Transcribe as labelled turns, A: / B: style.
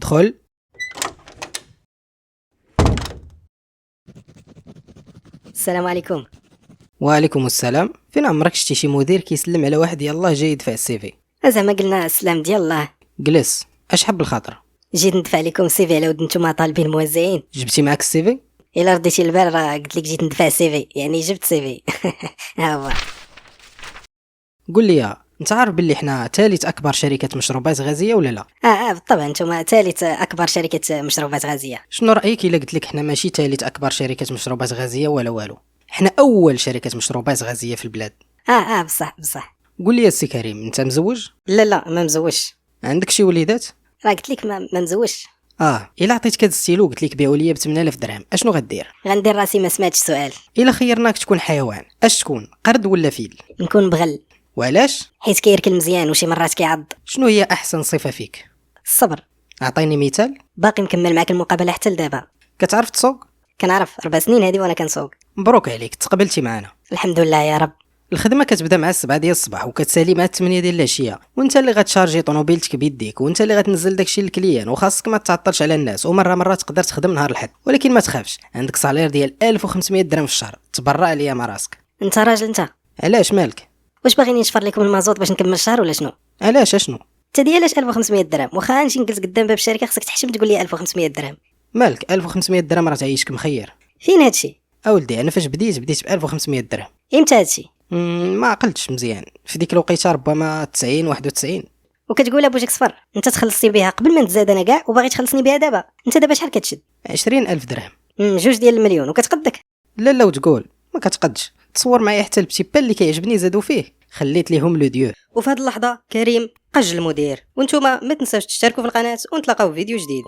A: دخل.
B: السلام عليكم.
A: وعليكم السلام. فين عمرك شتي شي مدير كيسلم على واحد يلاه جاي يدفع السي في؟
B: زعما قلنا السلام ديال الله.
A: جلس. اش حب الخاطر؟
B: جيت ندفع لكم السي في على ود نتوما طالبين موزعين.
A: جبتي معاك السي في؟
B: الا رديتي البال راه قلت لك جيت ندفع السي في، يعني جبت سي في. ها هو.
A: قول لي، انت عارف باللي حنا ثالث اكبر شركه مشروبات غازيه ولا لا؟
B: بالطبع نتوما ثالث اكبر شركه مشروبات غازيه.
A: شنو رايك الا قلت لك حنا ماشي ثالث اكبر شركه مشروبات غازيه ولا والو؟ حنا اول شركه مشروبات غازيه في البلاد.
B: بصح.
A: قول لي السي كريم، انت مزوج؟
B: لا ما مزوجش.
A: عندك شي وليدات؟
B: راه قلت لك ما مزوجش.
A: الا عطيتك هاد الستيلو قلت لك بيعوا ليا ب 8000 درهم، اشنو غدير؟
B: غندير راسي ما سمعتش السؤال.
A: الا خيرناك تكون حيوان، اش تكون؟ قرد ولا فيل؟
B: نكون بغل،
A: وعلاش؟
B: حيت كيركل مزيان وشي مرات كيعض.
A: شنو هي احسن صفه فيك؟
B: الصبر.
A: اعطيني مثال.
B: باقي مكمل معاك المقابله حتى لدابا.
A: كتعرف تسوق؟
B: كنعرف 4 سنين هذه وانا كنسوق.
A: مبروك عليك، تقبلتي معنا.
B: الحمد لله يا رب.
A: الخدمه كتبدا مع 7 ديال الصباح وكتسالي مع 8 ديال العشيه، وانت اللي غتشارجي طوموبيلتك بيديك، وانت اللي غتنزل داكشي للكليان، وخاصك ما تعطلش على الناس، ومره تقدر تخدم نهار الحد، ولكن ما تخافش، عندك صالير ديال 1500 درهم في الشهر، تبرع عليا مع راسك.
B: انت راجل انت.
A: علاش مالك؟
B: واش باغيني نشفر لكم المازوط باش نكمل الشهر ولا شنو؟
A: علاش اشنو؟
B: انت ديالاش 1500 درهم؟ واخا نمشي نجلس قدام باب الشركه خصك تحشم تقول لي 1500 درهم.
A: مالك 1500 درهم راه تعيشك مخير.
B: فين هادشي؟
A: اولدي انا فاش بديت ب 1500 درهم.
B: امتى هادشي؟
A: ما عقلتش مزيان في ديك الوقيته، ربما 90 91.
B: وكتقول ابوجك صفر؟ انت تخلصتي بها قبل ما نتزاد انا كاع وباغي تخلصني بها دابا؟ انت دابا شحال كتشد؟
A: 20000 درهم.
B: 2 ديال المليون وكتقدك؟
A: لا وتقول ما كتقدش. تصور معايا حتى البتيبال اللي كيعجبني زادوا فيه، خليت ليهم لو ديو.
B: وفي هاد اللحظه كريم قج المدير، وانتوما ما تنساوش تشتركوا في القناه ونتلاقاو في فيديو جديد.